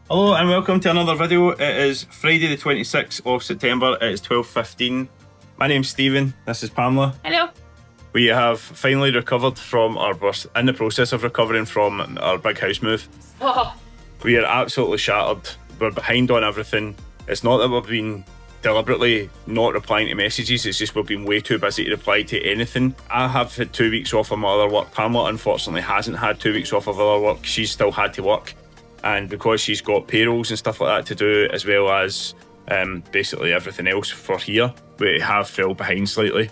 Hello and welcome to another video. It is Friday the 26th of September. It is 12:15. My name's Stephen. This is Pamela. Hello. We have finally recovered from we're in the process of recovering from our big house move. Oh. We are absolutely shattered. We're behind on everything. It's not that we've been deliberately not replying to messages, it's just we've been way too busy to reply to anything. I have had 2 weeks off of my other work. Pamela unfortunately hasn't had 2 weeks off of other work. She's still had to work, and because she's got payrolls and stuff like that to do, as well as basically everything else for here, we have fell behind slightly.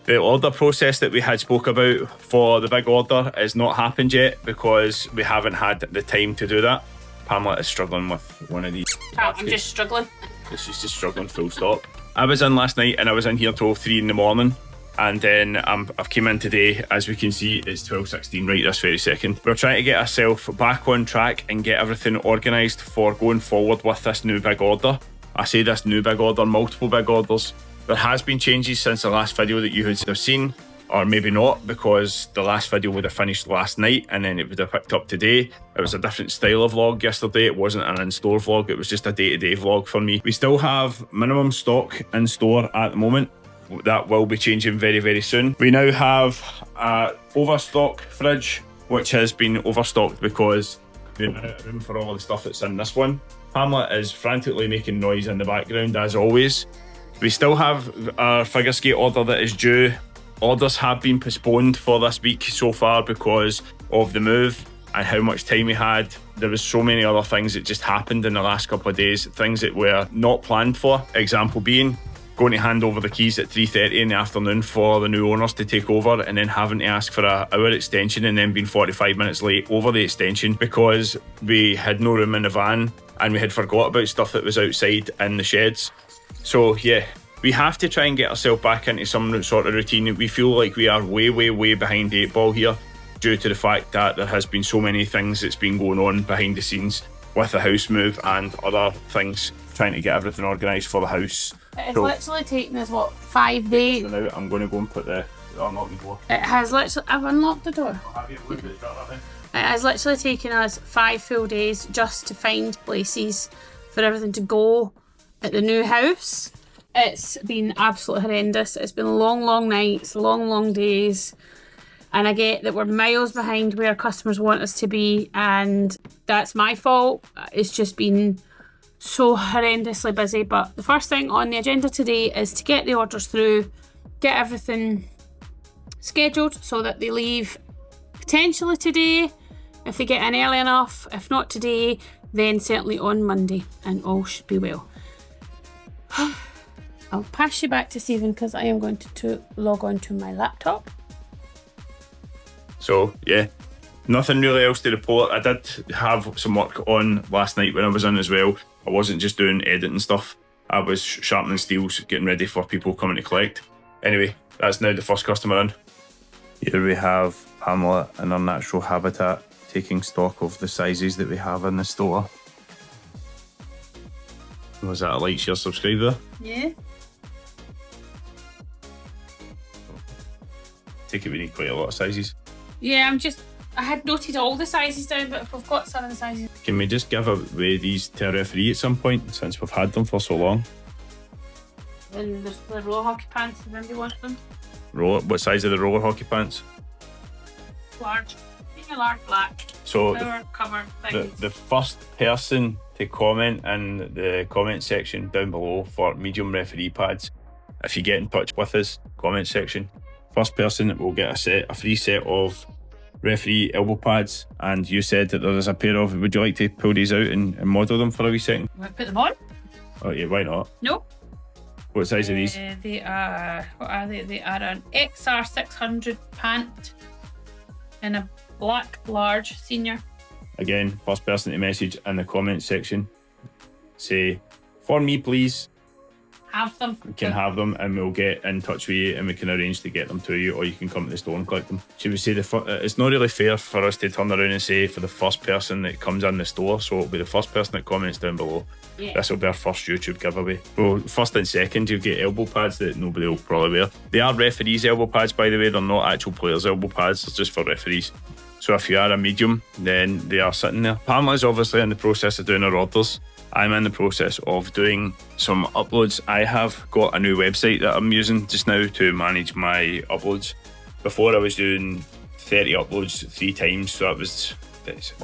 The order process that we had spoke about for the big order has not happened yet because we haven't had the time to do that. Pamela is struggling with one of these. I'm just struggling. She's just struggling full stop. I was in last night and I was in here till 3 in the morning, and then I've came in today. As we can see, it's 12:16 right this very second. We're trying to get ourselves back on track and get everything organised for going forward with this new big order. I say this new big order, multiple big orders. There has been changes since the last video that you would have seen, or maybe not, because the last video would have finished last night and then it would have picked up today. It was a different style of vlog yesterday. It wasn't an in-store vlog, it was just a day-to-day vlog for me. We still have minimum stock in store at the moment. That will be changing very, very soon. We now have a overstock fridge, which has been overstocked because we ran out of room for all of the stuff that's in this one. Pamela is frantically making noise in the background as always. We still have our figure skate order that is due. Orders have been postponed for this week so far because of the move and how much time we had. There was so many other things that just happened in the last couple of days, things that were not planned for. Example being, going to hand over the keys at 3:30 in the afternoon for the new owners to take over, and then having to ask for an hour extension and then being 45 minutes late over the extension because we had no room in the van and we had forgot about stuff that was outside in the sheds. So yeah, we have to try and get ourselves back into some sort of routine. We feel like we are way behind the 8 ball here due to the fact that there has been so many things that's been going on behind the scenes with the house move and other things, trying to get everything organised for the house. It's literally taken us, what, 5 days? So now I'm going to go and put unlock the door. It has literally, I've unlocked the door. Have you looked at that? It has literally taken us 5 full days just to find places for everything to go at the new house. It's been absolutely horrendous. It's been long nights, long days. And I get that we're miles behind where customers want us to be, and that's my fault. It's just been so horrendously busy. But the first thing on the agenda today is to get the orders through, get everything scheduled so that they leave potentially today if they get in early enough. If not today, then certainly on Monday, and all should be well. I'll pass you back to Stephen because I am going to log on to my laptop. So yeah, nothing really else to report. I did have some work on last night when I was in as well. I wasn't just doing editing stuff. I was sharpening steels, getting ready for people coming to collect. Anyway, that's now the first customer in. Here we have Pamela in her natural habitat, taking stock of the sizes that we have in the store. Was that a like, share, subscribe there? Yeah. Take it we need quite a lot of sizes. Yeah, I had noted all the sizes down, but if we've got some of the sizes. Can we just give away these to a referee at some point, since we've had them for so long? And there's the roller hockey pants, if anybody wants them. What size are the roller hockey pants? Large. Maybe a large black. So cover things. the first person to comment in the comment section down below for medium referee pads, if you get in touch with us, comment section, first person will get a free set of referee elbow pads. And you said that there is a pair of, would you like to pull these out and model them for a wee second? Want to put them on? Oh yeah, why not? No. What size are these? They are, what are they? They are an XR 600 pant in a black large senior. Again, first person to message in the comment section, say, for me please. Have them. We can have them and we'll get in touch with you and we can arrange to get them to you, or you can come to the store and collect them. Should we say it's not really fair for us to turn around and say for the first person that comes in the store, so it'll be the first person that comments down below. Yeah. This will be our first YouTube giveaway. Well, first and second, you'll get elbow pads that nobody will probably wear. They are referees' elbow pads, by the way. They're not actual players' elbow pads. They're just for referees. So if you are a medium, then they are sitting there. Pamela's obviously in the process of doing her orders. I'm in the process of doing some uploads. I have got a new website that I'm using just now to manage my uploads. Before I was doing 30 uploads 3 times, so that's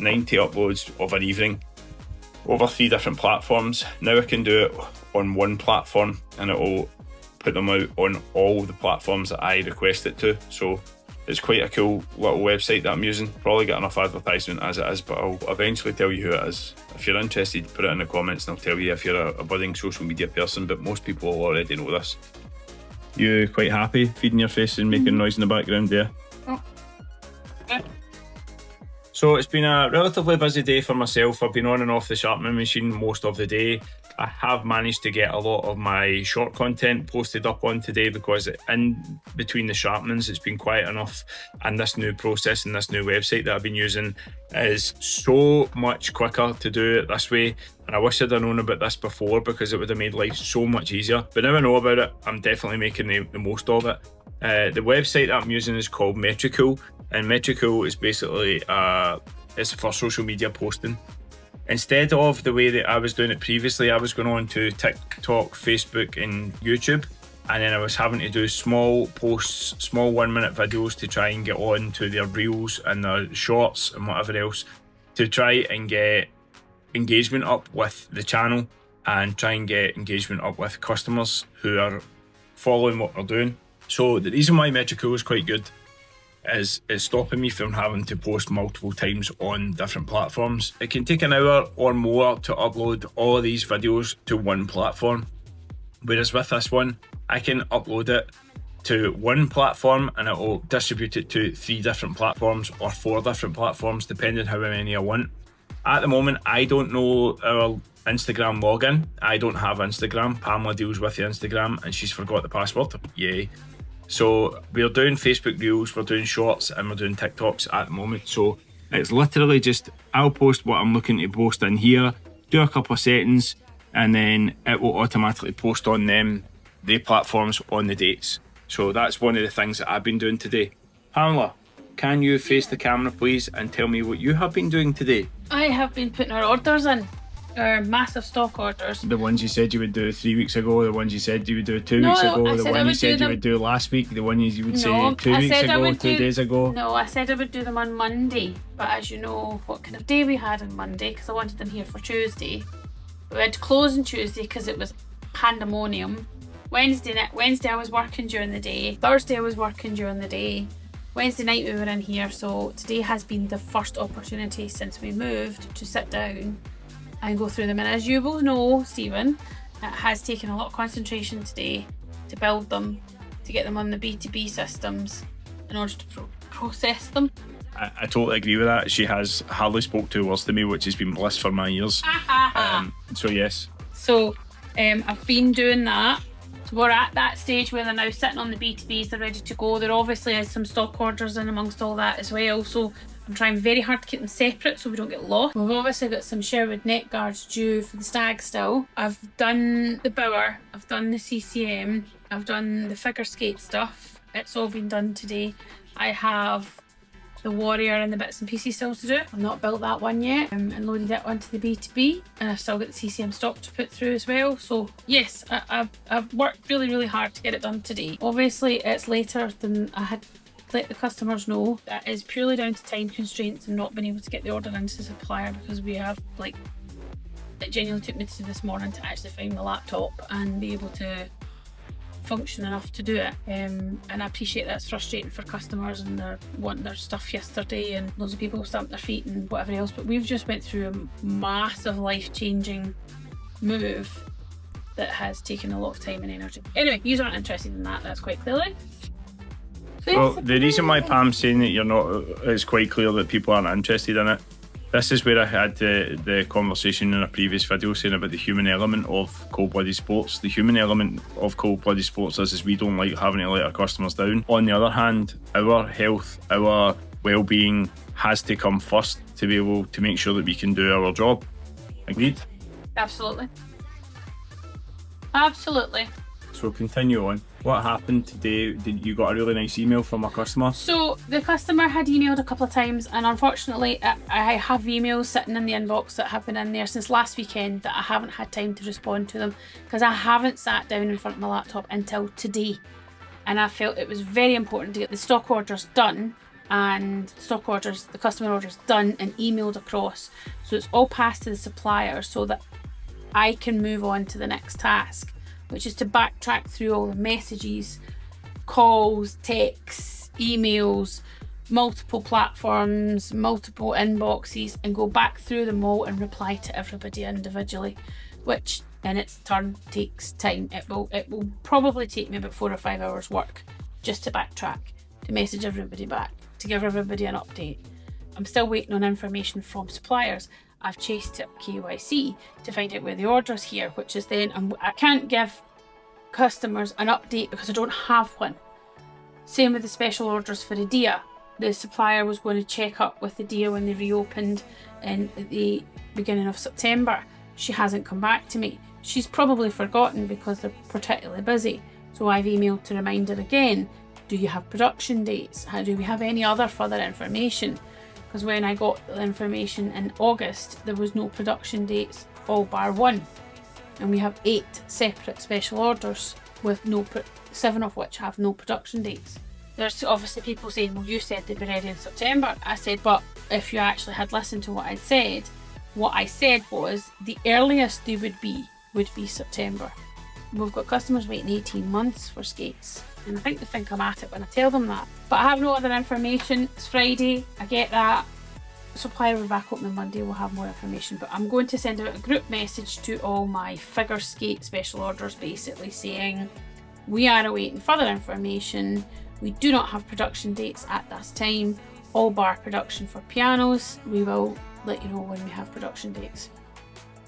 90 uploads of an evening over 3 different platforms. Now I can do it on one platform and it will put them out on all the platforms that I request it to. So it's quite a cool little website that I'm using. Probably get enough advertisement as it is, but I'll eventually tell you who it is. If you're interested, put it in the comments and I'll tell you if you're a budding social media person, but most people already know this. You quite happy feeding your face and making noise in the background there? Oh. Yeah. So it's been a relatively busy day for myself. I've been on and off the sharpening machine most of the day. I have managed to get a lot of my short content posted up on today because in between the sharpenings it's been quiet enough, and this new process and this new website that I've been using is so much quicker to do it this way, and I wish I'd have known about this before because it would have made life so much easier. But now I know about it, I'm definitely making the most of it. The website that I'm using is called Metricool, and Metricool is basically it's for social media posting. Instead of the way that I was doing it previously, I was going on to TikTok, Facebook and YouTube, and then I was having to do small posts, small 1-minute videos to try and get on to their reels and their shorts and whatever else to try and get engagement up with the channel and try and get engagement up with customers who are following what we're doing. So the reason why Metricool is quite good is it's stopping me from having to post multiple times on different platforms. It can take an hour or more to upload all of these videos to one platform, whereas with this one I can upload it to one platform and it will distribute it to 3 different platforms or 4 different platforms depending how many I want. At the moment I don't know our Instagram login. I don't have Instagram. Pamela deals with the Instagram and she's forgot the password. Yay. So we're doing Facebook Reels, we're doing Shorts and we're doing TikToks at the moment. So it's literally just, I'll post what I'm looking to post in here, do a couple of settings, and then it will automatically post on the platforms on the dates. So that's one of the things that I've been doing today. Pamela, can you face the camera please and tell me what you have been doing today? I have been putting our orders in. Our massive stock orders. The ones you said you would do 3 weeks ago, the ones you said you would do 2 weeks ago, the one you said you would do last week, the one you would say 2 weeks ago, 2 days ago. No, I said I would do them on Monday, but as you know what kind of day we had on Monday, because I wanted them here for Tuesday. We had to close on Tuesday because it was pandemonium. Wednesday I was working during the day. Thursday I was working during the day. Wednesday night we were in here, so today has been the first opportunity since we moved to sit down and go through them. And as you will know, Stephen, it has taken a lot of concentration today to build them, to get them on the B2B systems in order to process them. I totally agree with that. She has hardly spoke 2 words to me, which has been bliss for my ears. So yes. So I've been doing that. So we're at that stage where they're now sitting on the B2Bs, they're ready to go. There obviously is some stock orders in amongst all that as well. So I'm trying very hard to keep them separate so we don't get lost. We've obviously got some Sherwood neck guards due for the stag still. I've done the Bower, I've done the CCM, I've done the figure skate stuff. It's all been done today. I have the Warrior and the bits and pieces still to do. I've not built that one yet and loaded it onto the B2B, and I've still got the CCM stock to put through as well. So yes, I've worked really hard to get it done today. Obviously it's later than I had let the customers know. That is purely down to time constraints and not being able to get the order into the supplier, because we have it genuinely took me to this morning to actually find the laptop and be able to function enough to do it. And I appreciate that's frustrating for customers and they're wanting their stuff yesterday and loads of people stamped their feet and whatever else, but we've just went through a massive life-changing move that has taken a lot of time and energy. Anyway, you aren't interested in that, that's quite clearly. Well, the reason why Pam's saying that you're not, it's quite clear that people aren't interested in it. This is where I had the conversation in a previous video saying about the human element of cold-blooded sports. The human element of cold-blooded sports is we don't like having to let our customers down. On the other hand, our health, our well-being has to come first to be able to make sure that we can do our job. Agreed? Absolutely. Absolutely. So continue on. What happened today? Did you got a really nice email from a customer? So the customer had emailed a couple of times, and unfortunately I have emails sitting in the inbox that have been in there since last weekend that I haven't had time to respond to them because I haven't sat down in front of my laptop until today. And I felt it was very important to get the stock orders done and the customer orders done and emailed across. So it's all passed to the supplier so that I can move on to the next task, which is to backtrack through all the messages, calls, texts, emails, multiple platforms, multiple inboxes, and go back through them all and reply to everybody individually, which in its turn takes time. It will probably take me about 4 or 5 hours work just to backtrack, to message everybody back, to give everybody an update. I'm still waiting on information from suppliers. I've chased up KYC to find out where the order's here, which is then, I can't give customers an update because I don't have one. Same with the special orders for IDEA. The supplier was going to check up with IDEA when they reopened in the beginning of September. She hasn't come back to me. She's probably forgotten because they're particularly busy. So I've emailed to remind her again, do you have production dates? Do we have any other further information? Because when I got the information in August, there was no production dates, all bar one. And we have 8 separate special orders with 7 of which have no production dates. There's obviously people saying, well, you said they'd be ready in September. I said, but if you actually had listened to what I said was the earliest they would be September. We've got customers waiting 18 months for skates. And I think they think I'm at it when I tell them that. But I have no other information. It's Friday. I get that. The supplier will be back open on Monday. We'll have more information. But I'm going to send out a group message to all my figure skate special orders, basically saying we are awaiting further information. We do not have production dates at this time. All bar production for pianos. We will let you know when we have production dates.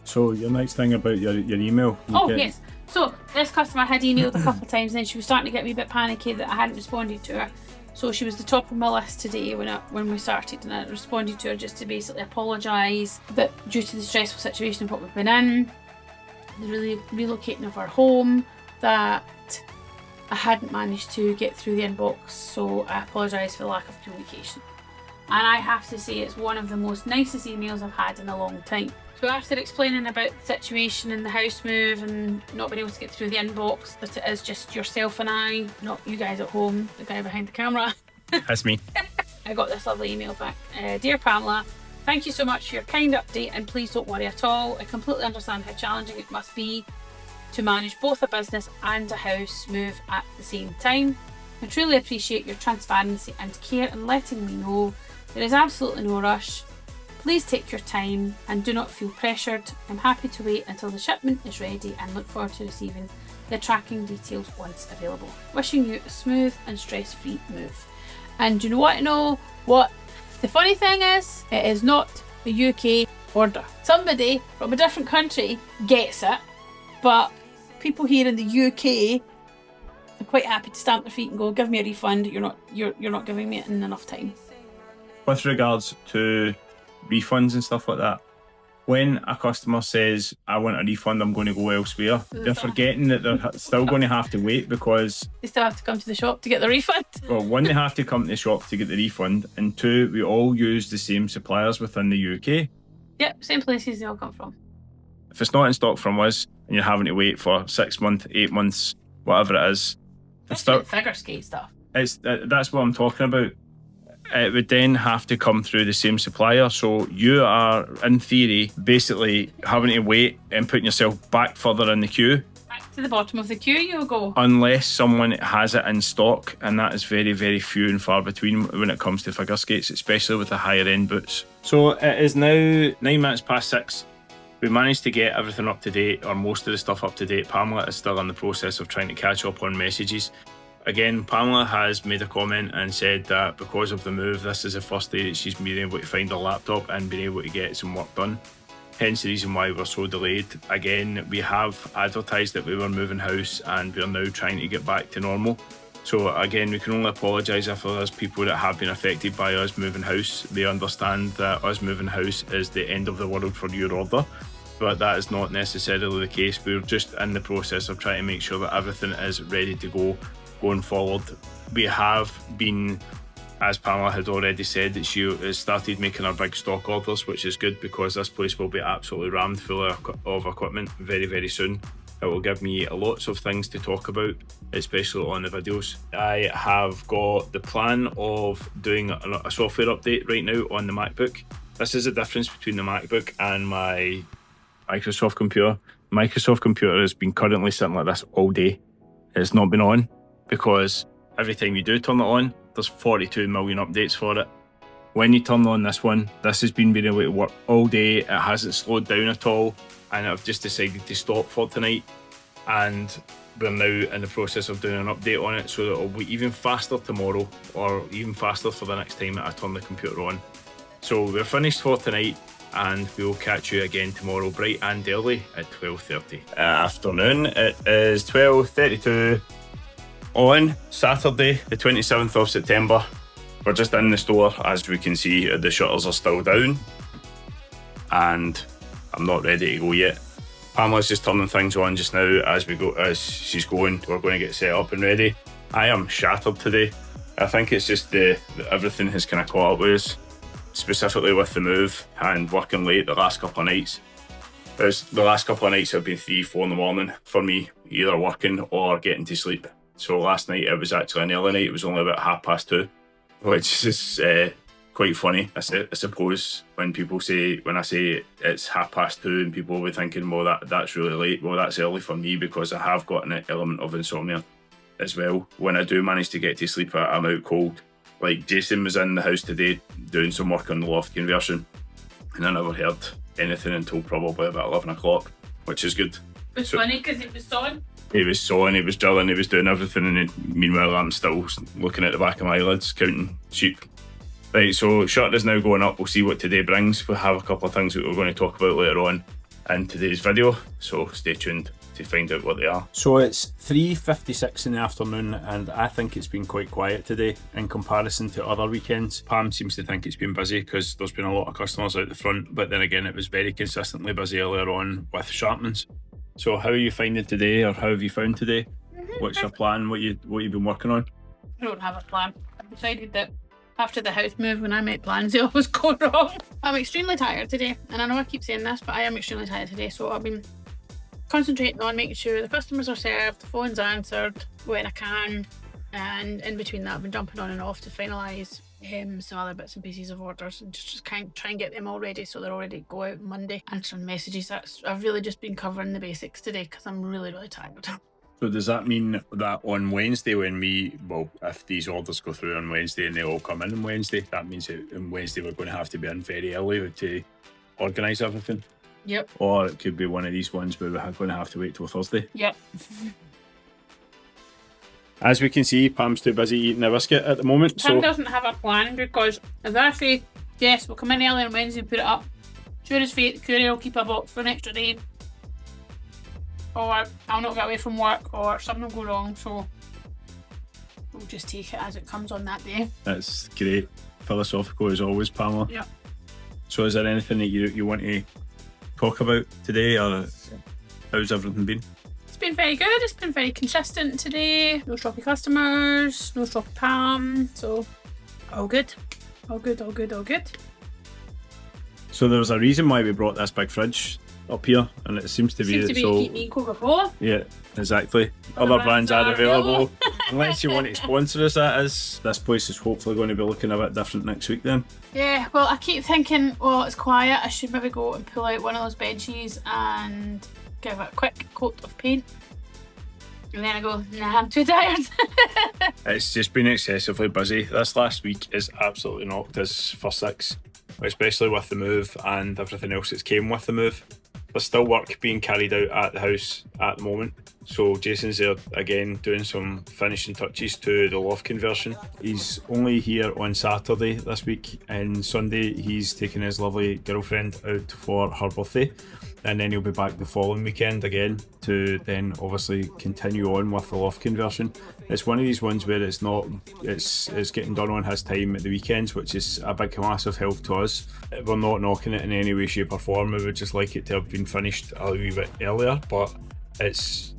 So your next thing about your email. Yes. So this customer had emailed a couple of times and then she was starting to get me a bit panicky that I hadn't responded to her. So she was the top of my list today when we started, and I responded to her just to basically apologise that due to the stressful situation of what we've been in, the relocating of our home, that I hadn't managed to get through the inbox, so I apologise for the lack of communication. And I have to say it's one of the most nicest emails I've had in a long time. So after explaining about the situation in the house move and not being able to get through the inbox, that it is just yourself and I, not you guys at home, the guy behind the camera. That's me. I got this lovely email back. Dear Pamela, thank you so much for your kind update, and please don't worry at all. I completely understand how challenging it must be to manage both a business and a house move at the same time. I truly appreciate your transparency and care in letting me know. There is absolutely no rush. Please take your time and do not feel pressured. I'm happy to wait until the shipment is ready and look forward to receiving the tracking details once available. Wishing you a smooth and stress-free move. And do you know what I know? What the funny thing is? It is not a UK order. Somebody from a different country gets it, but people here in the UK are quite happy to stamp their feet and go, give me a refund. You're not giving me it in enough time. With regards to refunds and stuff like that, when a customer says I want a refund, I'm going to go elsewhere, they're forgetting that they're still going to have to wait, because they still have to come to the shop to get the refund. Well, one, they have to come to the shop to get the refund, and two, we all use the same suppliers within the UK. Yep, same places they all come from. If it's not in stock from us and you're having to wait for 6 months, 8 months, whatever it is, figure skate stuff. That's what I'm talking about. It would then have to come through the same supplier. So you are, in theory, basically having to wait and putting yourself back further in the queue. Back to the bottom of the queue you go. Unless someone has it in stock, and that is very, very few and far between when it comes to figure skates, especially with the higher end boots. So it is now 9 minutes past 6. We managed to get everything up to date, or most of the stuff up to date. Pamela is still in the process of trying to catch up on messages. Again, Pamela has made a comment and said that because of the move, this is the first day that she's been able to find her laptop and been able to get some work done. Hence the reason why we're so delayed. Again, we have advertised that we were moving house and we're now trying to get back to normal. So again, we can only apologise if there's people that have been affected by us moving house. They understand that us moving house is the end of the world for your order. but that is not necessarily the case. We're just in the process of trying to make sure that everything is ready to go going forward. We have been, as Pamela had already said, that she has started making her big stock orders, which is good because this place will be absolutely rammed full of equipment very, very soon. It will give me lots of things to talk about, especially on the videos. I have got the plan of doing a software update right now on the MacBook. This is the difference between the MacBook and my Microsoft computer. Microsoft computer has been currently sitting like this all day. It's not been on because every time you do turn it on, there's 42 million updates for it. When you turn on this one, this has been able to work all day. It hasn't slowed down at all, and I've just decided to stop for tonight, and we're now in the process of doing an update on it so that it'll be even faster tomorrow, or even faster for the next time that I turn the computer on. So we're finished for tonight, and we'll catch you again tomorrow bright and early at 12:30 afternoon. It is 12:32 on Saturday the 27th of September. We're just in the store. As we can see, the shutters are still down and I'm not ready to go yet. Pamela's just turning things on just now as she's going. We're going to get set up and ready. I am shattered today. I think it's just everything has kind of caught up with us, specifically with the move and working late the last couple of nights. The last couple of nights have been 3-4 in the morning for me, either working or getting to sleep. So last night it was actually an early night. It was only about 2:30, which is quite funny. I suppose when I say it's 2:30 and people will be thinking, well, that's really late. Well, that's early for me because I have got an element of insomnia as well. When I do manage to get to sleep, I'm out cold. Like Jason was in the house today doing some work on the loft conversion, and I never heard anything until probably about 11 o'clock, which is good. It was funny because it was sawing. He was sawing, he was drilling, he was doing everything, and meanwhile I'm still looking at the back of my eyelids, counting sheep. Right, so shutter is now going up. We'll see what today brings. We'll have a couple of things that we're going to talk about later on in today's video, so stay tuned to find out what they are. So it's 3:56 in the afternoon, and I think it's been quite quiet today in comparison to other weekends. Pam seems to think it's been busy because there's been a lot of customers out the front, but then again it was very consistently busy earlier on with Sharpmans. So how are you finding today, or how have you found today? What's your plan? What you've been working on? I don't have a plan. I decided that after the house move, when I make plans, they always go wrong. I'm extremely tired today, and I know I keep saying this, but I am extremely tired today, so I've been concentrating on making sure the customers are served, the phone's answered when I can, and in between that I've been jumping on and off to finalise some other bits and pieces of orders and just try and get them all ready so they're all ready to go out Monday. Answering messages. I've really just been covering the basics today because I'm really, really tired. So does that mean that on Wednesday if these orders go through on Wednesday and they all come in on Wednesday, that means that on Wednesday we're going to have to be in very early to organise everything? Yep. Or it could be one of these ones where we're going to have to wait till Thursday? Yep. As we can see, Pam's too busy eating a biscuit at the moment. Pam doesn't have a plan because if I say, yes, we'll come in early on Wednesday and put it up, sure as fate, the courier will keep a box for an extra day. Or I'll not get away from work, or something will go wrong, so we'll just take it as it comes on that day. That's great. Philosophical as always, Pamela. Yeah. So is there anything that you want to talk about today, or how's everything been? It's been very good. It's been very consistent today. No stroppy customers, no stroppy Pam, so all good. All good, all good, all good. So there was a reason why we brought this big fridge up here, and it seems to be to keep me Coca-Cola. Yeah, exactly. Other brands are available. Unless you want to sponsor us, that is. This place is hopefully going to be looking a bit different next week then. Yeah, well, I keep thinking, well, it's quiet, I should maybe go and pull out one of those benches and give it a quick coat of paint. And then I go, nah, I'm too tired. It's just been excessively busy. This last week is absolutely knocked us for six, especially with the move and everything else that's came with the move. There's still work being carried out at the house at the moment. So Jason's there again doing some finishing touches to the loft conversion. He's only here on Saturday this week, and Sunday he's taking his lovely girlfriend out for her birthday. and then he'll be back the following weekend again to then obviously continue on with the loft conversion. It's one of these ones where it's getting done on his time at the weekends, which is a big massive help to us. We're not knocking it in any way, shape or form. We would just like it to have been finished a wee bit earlier, but it's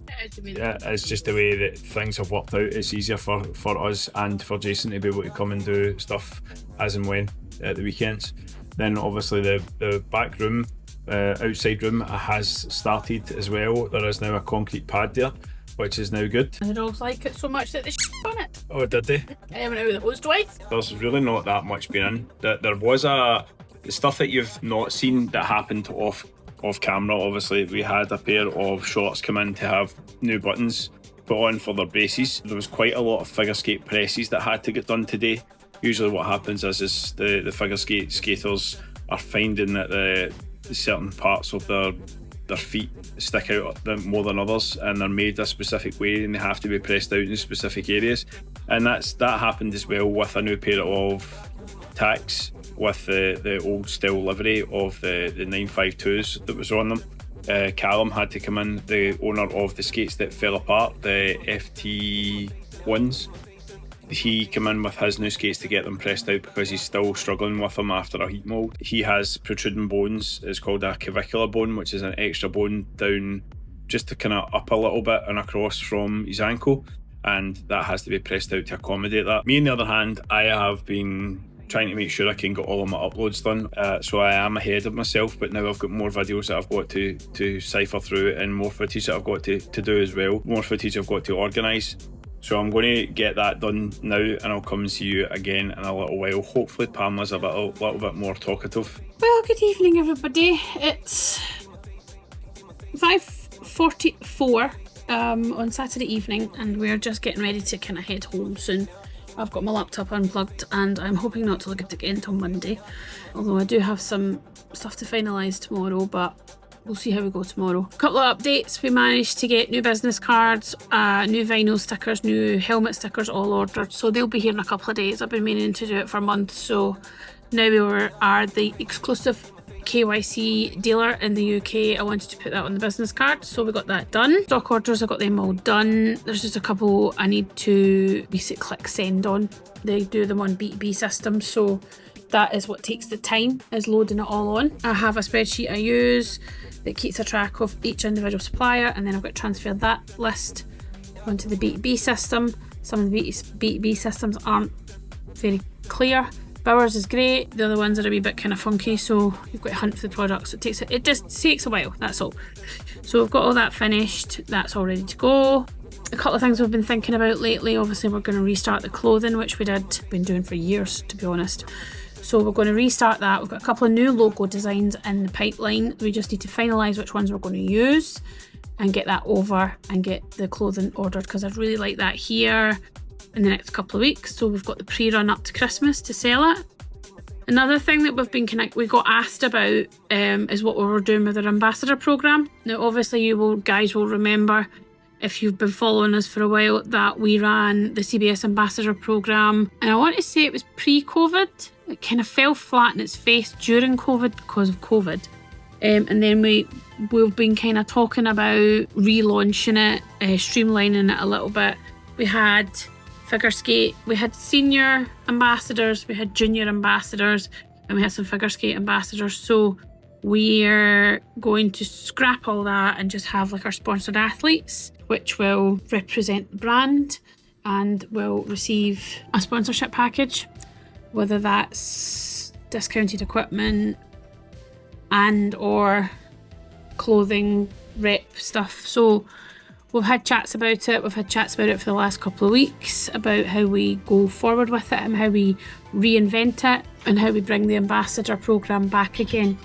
just the way that things have worked out. It's easier for us and for Jason to be able to come and do stuff as and when at the weekends. Then obviously the back room, outside room has started as well. There is now a concrete pad there, which is now good. And the dogs like it so much that they on it. Oh, did they? I went out with the hose twice. There's really not that much been in. There was stuff that you've not seen that happened off camera. Obviously, we had a pair of shorts come in to have new buttons put on for their braces. There was quite a lot of figure skate presses that had to get done today. Usually what happens is the figure skaters are finding that the certain parts of their feet stick out more than others, and they're made a specific way and they have to be pressed out in specific areas. And that happened as well with a new pair of tacks with the old style livery of the 952s that was on them. Callum had to come in, the owner of the skates that fell apart, the FT1s. He came in with his new skates to get them pressed out because he's still struggling with them after a heat mould. He has protruding bones. It's called a clavicular bone, which is an extra bone down just to kind of up a little bit and across from his ankle, and that has to be pressed out to accommodate that. Me on the other hand, I have been trying to make sure I can get all of my uploads done, so I am ahead of myself, but now I've got more videos that I've got to cipher through and more footage that I've got to do as well, more footage I've got to organise. So I'm going to get that done now, and I'll come and see you again in a little while. Hopefully Pamela's a little bit more talkative. Well, good evening everybody. It's 5:44 on Saturday evening, and we're just getting ready to kind of head home soon. I've got my laptop unplugged and I'm hoping not to look at it again until Monday, although I do have some stuff to finalise tomorrow, but we'll see how we go tomorrow. A couple of updates. We managed to get new business cards, new vinyl stickers, new helmet stickers all ordered, so they'll be here in a couple of days. I've been meaning to do it for months, so now we are the exclusive KYC dealer in the UK. I wanted to put that on the business card, so we got that done. Stock orders, I got them all done. There's just a couple I need to basically click send on. They do them on B2B systems, so that is what takes the time, is loading it all on. I have a spreadsheet I use that keeps a track of each individual supplier, and then I've got to transfer that list onto the B2B system. Some of the B2B systems aren't very clear. Bowers is great, the other ones are a wee bit kind of funky, so you've got to hunt for the products. It just takes a while, that's all. So we've got all that finished, that's all ready to go. A couple of things we've been thinking about lately, obviously we're going to restart the clothing, which been doing for years, to be honest. So we're going to restart that. We've got a couple of new logo designs in the pipeline. We just need to finalise which ones we're going to use and get that over and get the clothing ordered, because I'd really like that here in the next couple of weeks. So we've got the pre-run up to Christmas to sell it. Another thing that we got asked about is what we were doing with our ambassador programme. Now obviously you guys will remember, if you've been following us for a while, that we ran the CBS ambassador programme, and I want to say it was pre-COVID. It kind of fell flat in its face during COVID because of COVID. And then we've been kind of talking about relaunching it, streamlining it a little bit. We had figure skate, we had senior ambassadors, we had junior ambassadors, and we had some figure skate ambassadors. So we're going to scrap all that and just have like our sponsored athletes, which will represent the brand and will receive a sponsorship package, whether that's discounted equipment and or clothing rep stuff. So we've had chats about it. We've had chats about it for the last couple of weeks, about how we go forward with it and how we reinvent it and how we bring the ambassador programme back again.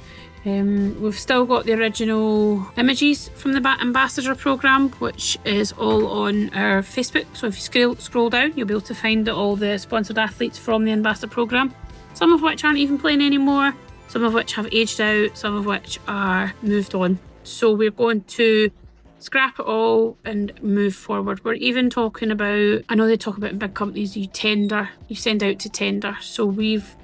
We've still got the original images from the ambassador programme, which is all on our Facebook. So if you scroll down, you'll be able to find all the sponsored athletes from the ambassador programme, some of which aren't even playing anymore, some of which have aged out, some of which are moved on. So we're going to scrap it all and move forward. We're even talking about, I know they talk about in big companies, you send out to tender. So we've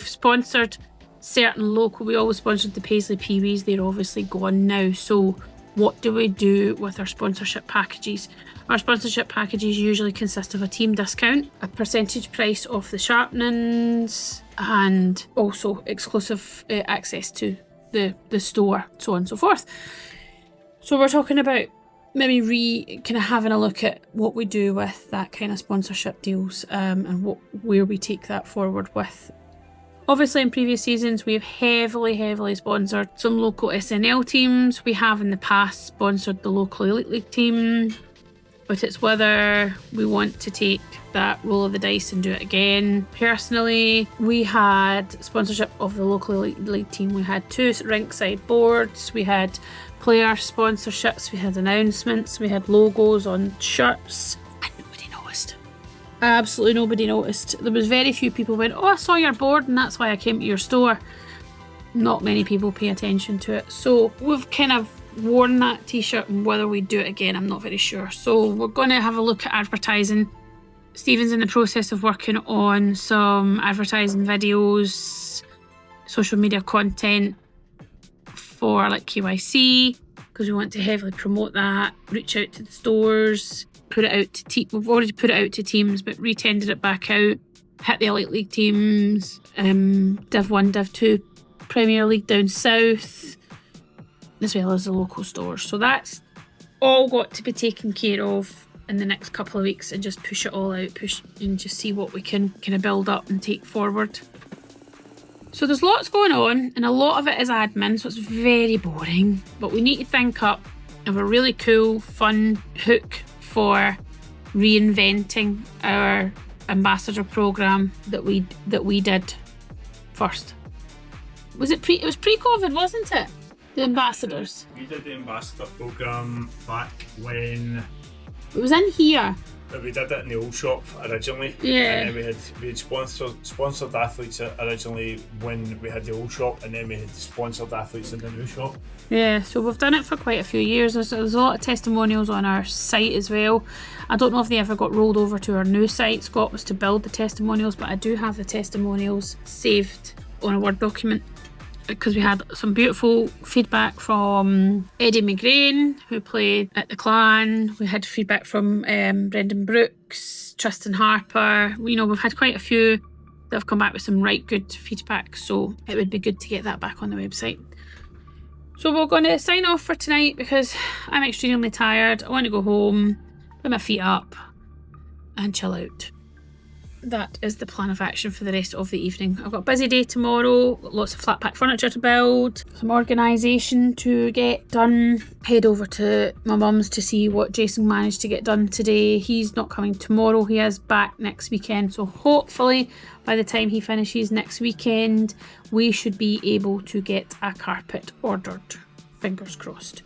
sponsored certain local, we always sponsored the Paisley Pee-wees, they're obviously gone now. So what do we do with our sponsorship packages? Our sponsorship packages usually consist of a team discount, a percentage price off the sharpenings, and also exclusive access to the store, so on and so forth. So we're talking about maybe kind of having a look at what we do with that kind of sponsorship deals, and where we take that forward with. Obviously, in previous seasons, we've heavily sponsored some local SNL teams. We have in the past sponsored the local Elite League team, but it's whether we want to take that roll of the dice and do it again. Personally, we had sponsorship of the local Elite League team. We had 2 rinkside boards, we had player sponsorships, we had announcements, we had logos on shirts, and nobody noticed. Absolutely nobody noticed. There was very few people went, oh, I saw your board and that's why I came to your store. Not many people pay attention to it. So we've kind of worn that t-shirt, and whether we do it again, I'm not very sure. So we're going to have a look at advertising. Stephen's in the process of working on some advertising videos, social media content for like KYC, because we want to heavily promote that, reach out to the stores, put it out to we've already put it out to teams, but re-tendered it back out, hit the Elite League teams, Div 1, Div 2, Premier League down south, as well as the local stores. So that's all got to be taken care of in the next couple of weeks, and just push it all out, and just see what we can kind of build up and take forward. So there's lots going on, and a lot of it is admin, so it's very boring, but we need to think up of a really cool, fun hook for reinventing our ambassador program that we did first. It was pre-COVID, wasn't it? The ambassadors. We did the ambassador program back when it was in here. We did it in the old shop originally. Yeah. And then we had sponsored athletes originally when we had the old shop, and then we had sponsored athletes in the new shop. Yeah, so we've done it for quite a few years. There's a lot of testimonials on our site as well. I don't know if they ever got rolled over to our new site. Scott was to build the testimonials, but I do have the testimonials saved on a Word document, because we had some beautiful feedback from Eddie McGrain, who played at the Clan. We had feedback from Brendan Brooks, Tristan Harper. You know, we've had quite a few that have come back with some right good feedback, so it would be good to get that back on the website. So we're going to sign off for tonight, because I'm extremely tired. I want to go home, put my feet up and chill out. That is the plan of action for the rest of the evening. I've got a busy day tomorrow, got lots of flat pack furniture to build, some organisation to get done, head over to my mum's to see what Jason managed to get done today. He's not coming tomorrow, he is back next weekend, so hopefully by the time he finishes next weekend we should be able to get a carpet ordered. Fingers crossed.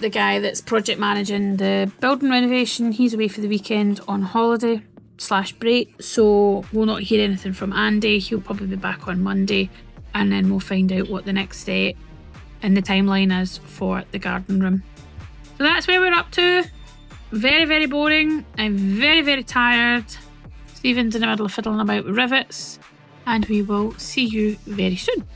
The guy that's project managing the building renovation, he's away for the weekend on holiday / break, so we'll not hear anything from Andy. He'll probably be back on Monday, and then we'll find out what the next step in the timeline is for the garden room. So that's where we're up to. Very boring. I'm very tired. Stephen's in the middle of fiddling about with rivets, and we will see you very soon.